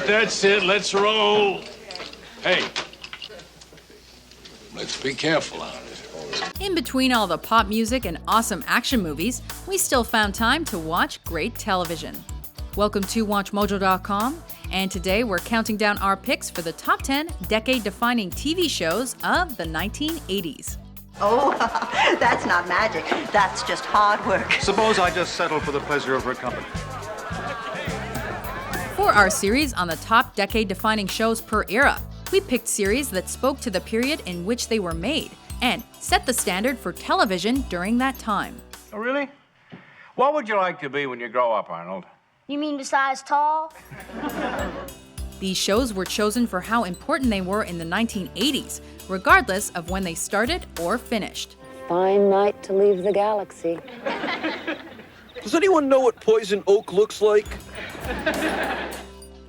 that's it. Let's roll. Hey, let's be careful out there. In between all the pop music and awesome action movies, we still found time to watch great television. Welcome to WatchMojo.com, and today we're counting down our picks for the top 10 decade-defining TV shows of the 1980s. Oh, that's not magic. That's just hard work. Suppose I just settle for the pleasure of her company. For our series on the top decade-defining shows per era, we picked series that spoke to the period in which they were made and set the standard for television during that time. Oh, really? What would you like to be when you grow up, Arnold? You mean besides tall? These shows were chosen for how important they were in the 1980s, regardless of when they started or finished. Fine night to leave the galaxy. Does anyone know what Poison Oak looks like?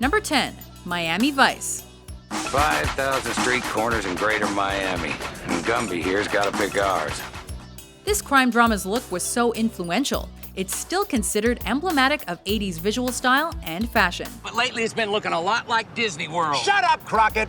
Number 10, Miami Vice. 5,000 street corners in greater Miami. And Gumby here's got to pick ours. This crime drama's look was so influential, it's still considered emblematic of 80s visual style and fashion. But lately it's been looking a lot like Disney World. Shut up, Crockett!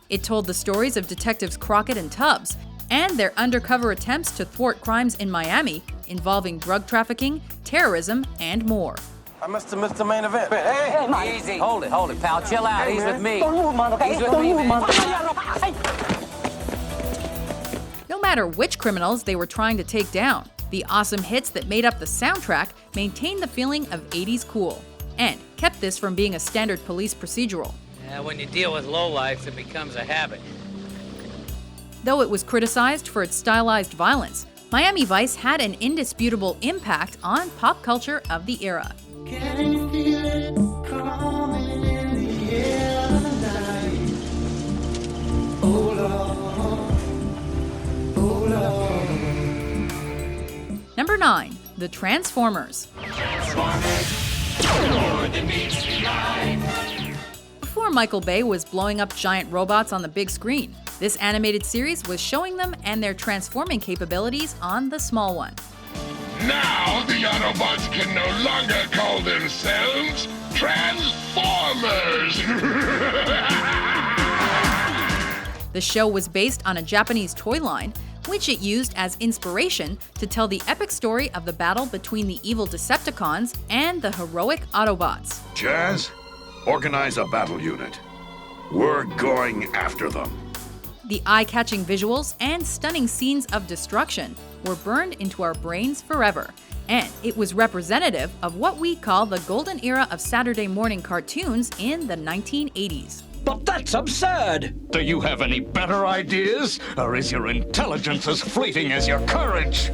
It told the stories of detectives Crockett and Tubbs and their undercover attempts to thwart crimes in Miami involving drug trafficking, terrorism, and more. I must have missed the main event. Hey, Mike. Easy. Hold it, pal. Chill out. He's with me. He's with me, man. No matter which criminals they were trying to take down, the awesome hits that made up the soundtrack maintained the feeling of 80s cool and kept this from being a standard police procedural. Yeah, when you deal with lowlifes, it becomes a habit. Though it was criticized for its stylized violence, Miami Vice had an indisputable impact on pop culture of the era. Can you feel it coming in the air tonight? Oh Lord, oh Lord. Number 9, The Transformers. Before Michael Bay was blowing up giant robots on the big screen, this animated series was showing them and their transforming capabilities on the small one. Now the Autobots can no longer call themselves Transformers! The show was based on a Japanese toy line, which it used as inspiration to tell the epic story of the battle between the evil Decepticons and the heroic Autobots. Jazz, organize a battle unit. We're going after them. The eye-catching visuals and stunning scenes of destruction were burned into our brains forever, and it was representative of what we call the golden era of Saturday morning cartoons in the 1980s. But that's absurd! Do you have any better ideas? Or is your intelligence as fleeting as your courage?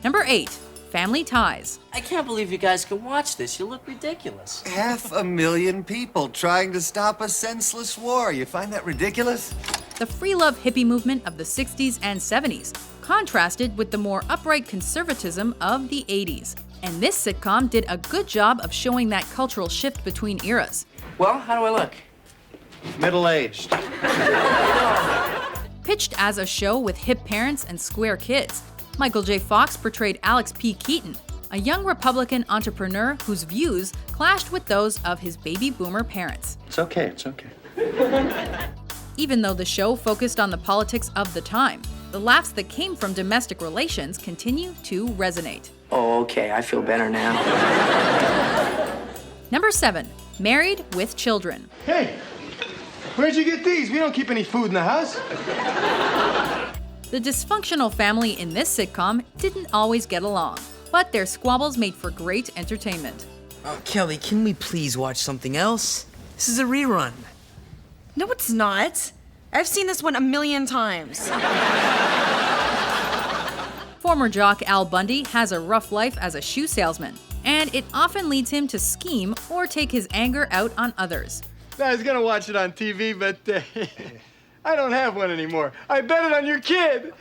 Number 8, Family Ties. I can't believe you guys could watch this. You look ridiculous. 500,000 people trying to stop a senseless war. You find that ridiculous? The free love hippie movement of the 60s and 70s contrasted with the more upright conservatism of the 80s. And this sitcom did a good job of showing that cultural shift between eras. Well, how do I look? Middle-aged. Pitched as a show with hip parents and square kids, Michael J. Fox portrayed Alex P. Keaton, a young Republican entrepreneur whose views clashed with those of his baby boomer parents. It's okay. Even though the show focused on the politics of the time, the laughs that came from domestic relations continue to resonate. Oh, okay, I feel better now. Number 7, Married with Children. Hey, where'd you get these? We don't keep any food in the house. The dysfunctional family in this sitcom didn't always get along, but their squabbles made for great entertainment. Oh, Kelly, can we please watch something else? This is a rerun. No, it's not. I've seen this one 1,000,000 times. Former jock Al Bundy has a rough life as a shoe salesman, and it often leads him to scheme or take his anger out on others. I was gonna watch it on TV, but I don't have one anymore. I bet it on your kid.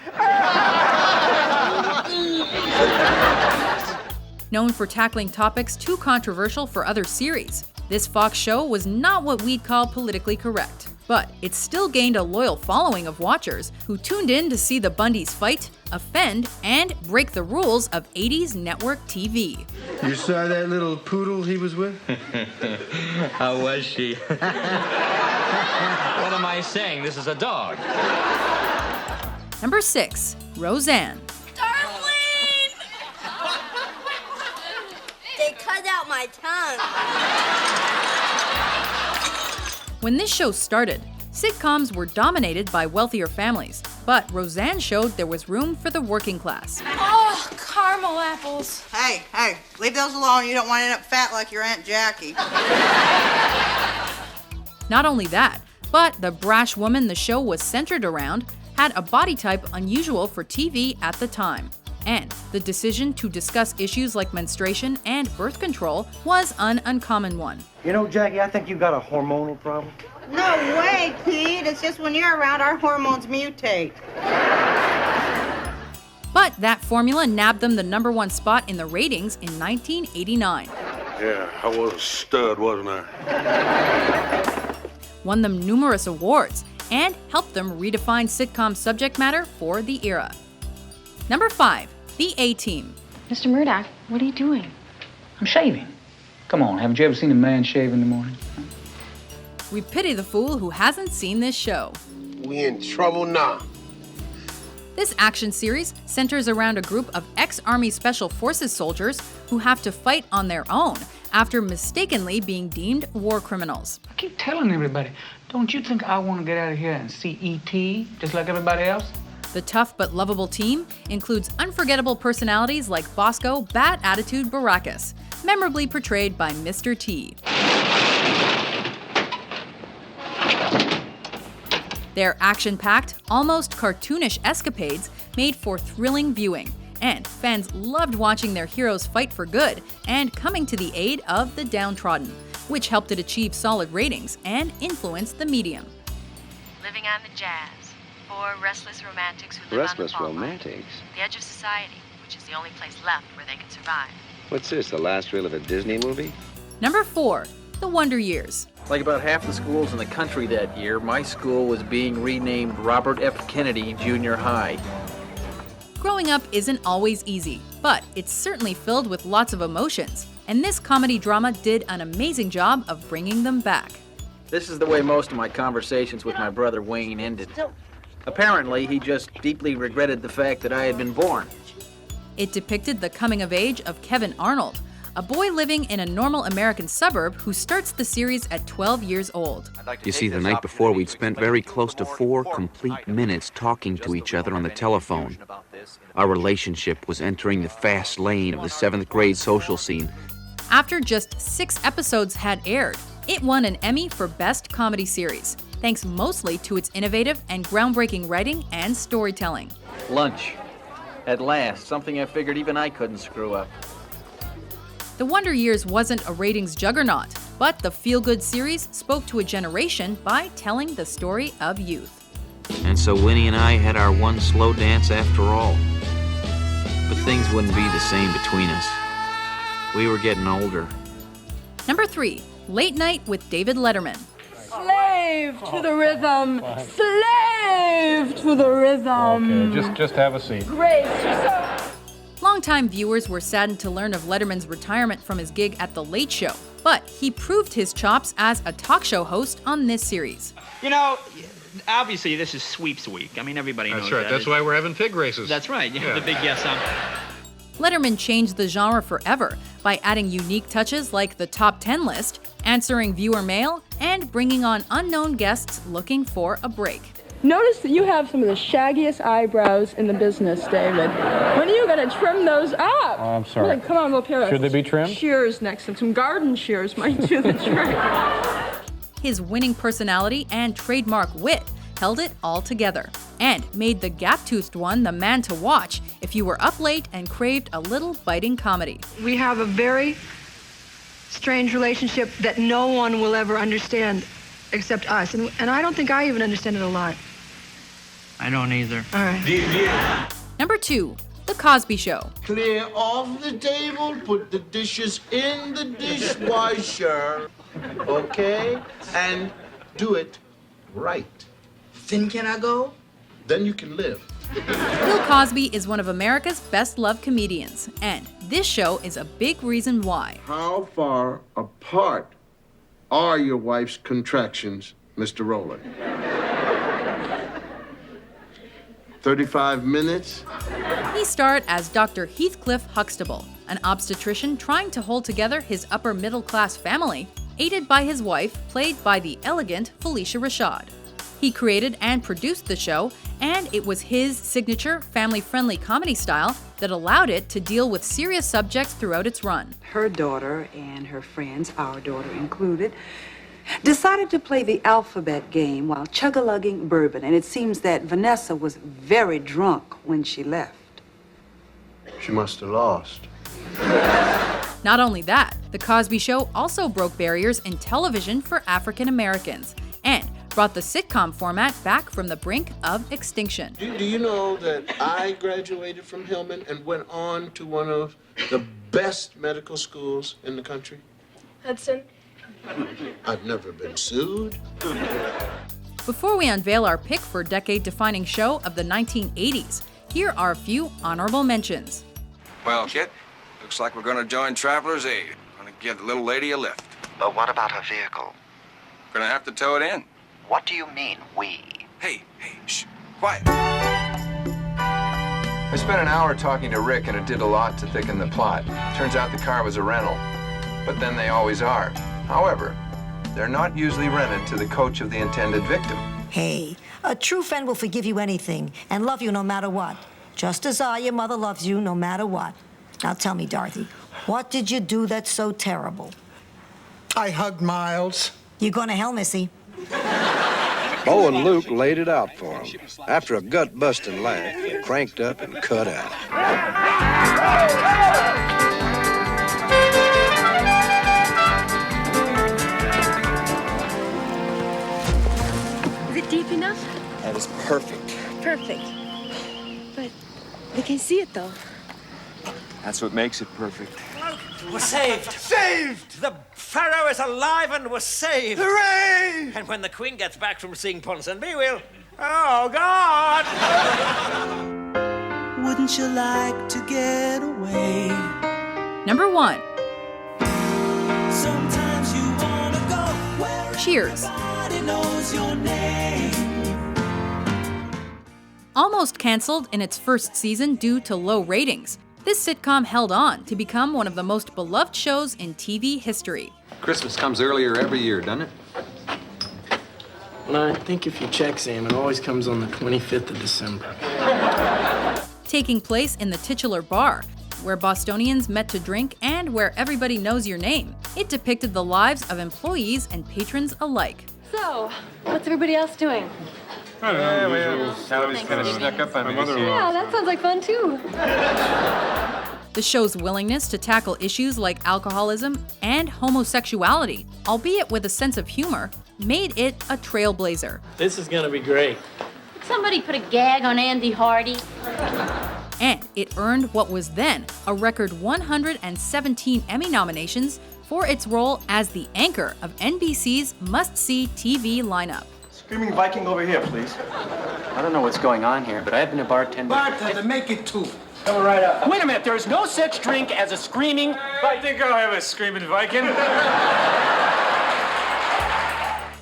Known for tackling topics too controversial for other series, this Fox show was not what we'd call politically correct. But it still gained a loyal following of watchers who tuned in to see the Bundys fight, offend, and break the rules of 80s network TV. You saw that little poodle he was with? How was she? What am I saying? This is a dog. Number 6, Roseanne. Darlene! They cut out my tongue. When this show started, sitcoms were dominated by wealthier families, but Roseanne showed there was room for the working class. Oh, caramel apples. Hey, leave those alone. You don't want to end up fat like your Aunt Jackie. Not only that, but the brash woman the show was centered around had a body type unusual for TV at the time. And the decision to discuss issues like menstruation and birth control was an uncommon one. You know, Jackie, I think you've got a hormonal problem. No way, Pete. It's just when you're around, our hormones mutate. But that formula nabbed them the #1 spot in the ratings in 1989. Yeah, I was a stud, wasn't I? Won them numerous awards and helped them redefine sitcom subject matter for the era. Number 5, the A-Team. Mr. Murdoch, what are you doing? I'm shaving. Come on, haven't you ever seen a man shave in the morning? We pity the fool who hasn't seen this show. We in trouble now. This action series centers around a group of ex-Army Special Forces soldiers who have to fight on their own after mistakenly being deemed war criminals. I keep telling everybody, don't you think I want to get out of here and see E.T. just like everybody else? The tough but lovable team includes unforgettable personalities like Bosco Bad Attitude Baracus, memorably portrayed by Mr. T. Their action-packed, almost cartoonish escapades made for thrilling viewing, and fans loved watching their heroes fight for good and coming to the aid of the downtrodden, which helped it achieve solid ratings and influence the medium. Living on the jazz. 4 restless romantics who live on the fault line. The edge of society, which is the only place left where they can survive. What's this, the last reel of a Disney movie? Number 4, The Wonder Years. Like about half the schools in the country that year, my school was being renamed Robert F. Kennedy Junior High. Growing up isn't always easy, but it's certainly filled with lots of emotions, and this comedy drama did an amazing job of bringing them back. This is the way most of my conversations with my brother Wayne ended. Apparently, he just deeply regretted the fact that I had been born. It depicted the coming of age of Kevin Arnold, a boy living in a normal American suburb who starts the series at 12 years old. You see, the night before, we'd spent very close to 4 complete minutes talking to each other on the telephone. Our relationship was entering the fast lane of the 7th grade social scene. After just 6 episodes had aired, it won an Emmy for Best Comedy Series, thanks mostly to its innovative and groundbreaking writing and storytelling. Lunch. At last, something I figured even I couldn't screw up. The Wonder Years wasn't a ratings juggernaut, but the feel-good series spoke to a generation by telling the story of youth. And so Winnie and I had our one slow dance after all. But things wouldn't be the same between us. We were getting older. Number 3, Late Night with David Letterman. Slave to the rhythm! Slave to the rhythm! Okay, just have a seat. Great. Longtime viewers were saddened to learn of Letterman's retirement from his gig at The Late Show, but he proved his chops as a talk show host on this series. You know, obviously this is sweeps week. I mean, everybody knows That's right. that. That's why we're having pig races. That's right. You have the big yes on. Letterman changed the genre forever by adding unique touches like the top 10 list, answering viewer mail, and bringing on unknown guests looking for a break. Notice that you have some of the shaggiest eyebrows in the business, David. When are you going to trim those up? Oh, I'm sorry. Well, come on, we'll pair Should they be trimmed? Shears next to them. Some garden shears might do the trick. His winning personality and trademark wit held it all together and made the gap-toothed one the man to watch if you were up late and craved a little biting comedy. We have a very strange relationship that no one will ever understand except us. And I don't think I even understand it a lot. I don't either. All right. Number 2, The Cosby Show. Clear off the table, put the dishes in the dishwasher, okay? And do it right. Then can I go? Then you can live. Bill Cosby is one of America's best-loved comedians, and this show is a big reason why. How far apart are your wife's contractions, Mr. Rowland? 35 minutes? He starred as Dr. Heathcliff Huxtable, an obstetrician trying to hold together his upper-middle-class family, aided by his wife, played by the elegant Felicia Rashad. He created and produced the show, and it was his signature family-friendly comedy style that allowed it to deal with serious subjects throughout its run. Her daughter and her friends, our daughter included, decided to play the alphabet game while chug-a-lugging bourbon, and it seems that Vanessa was very drunk when she left. She must have lost. Not only that, The Cosby Show also broke barriers in television for African Americans and brought the sitcom format back from the brink of extinction. Do you know that I graduated from Hillman and went on to one of the best medical schools in the country? Hudson? I've never been sued. Before we unveil our pick for decade-defining show of the 1980s, here are a few honorable mentions. Well, kid, looks like we're gonna join Traveler's Aid. Gonna give the little lady a lift. But what about her vehicle? Gonna have to tow it in. What do you mean, we? Hey, shh, quiet. I spent an hour talking to Rick, and it did a lot to thicken the plot. Turns out the car was a rental, but then they always are. However, they're not usually rented to the coach of the intended victim. Hey, a true friend will forgive you anything and love you no matter what. Just as your mother, loves you no matter what. Now tell me, Dorothy, what did you do that's so terrible? I hugged Miles. You're going to hell, Missy. Bo and Luke laid it out for him. After a gut-busting laugh, they cranked up and cut out. Is it deep enough? That is perfect. Perfect. But they can see it, though. That's what makes it perfect. We're saved. Saved! The Pharaoh is alive and we're saved. Hooray! And when the Queen gets back from seeing Ponsonby, we'll... Oh, God! Wouldn't you like to get away? Number 1. Sometimes you wanna go where Cheers. everybody knows your name. Almost canceled in its first season due to low ratings, this sitcom held on to become one of the most beloved shows in TV history. Christmas comes earlier every year, doesn't it? Well, I think if you check, Sam, it always comes on the 25th of December. Taking place in the titular bar, where Bostonians met to drink and where everybody knows your name, it depicted the lives of employees and patrons alike. So, what's everybody else doing? I don't know. Sally's kind of snuck up on me. Yeah, that sounds like fun, too. The show's willingness to tackle issues like alcoholism and homosexuality, albeit with a sense of humor, made it a trailblazer. This is gonna be great. Somebody put a gag on Andy Hardy. And it earned what was then a record 117 Emmy nominations for its role as the anchor of NBC's must-see TV lineup. Screaming Viking over here, please. I don't know what's going on here, but I've been a bartender. Bartender, make it 2. Coming right up. Wait a minute, there is no such drink as a screaming... I think I'll have a screaming Viking.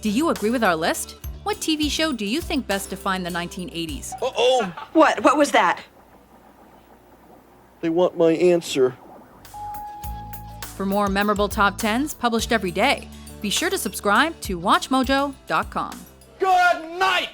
Do you agree with our list? What TV show do you think best defined the 1980s? Uh-oh. What? What was that? They want my answer. For more memorable top 10s published every day, be sure to subscribe to WatchMojo.com. Good night!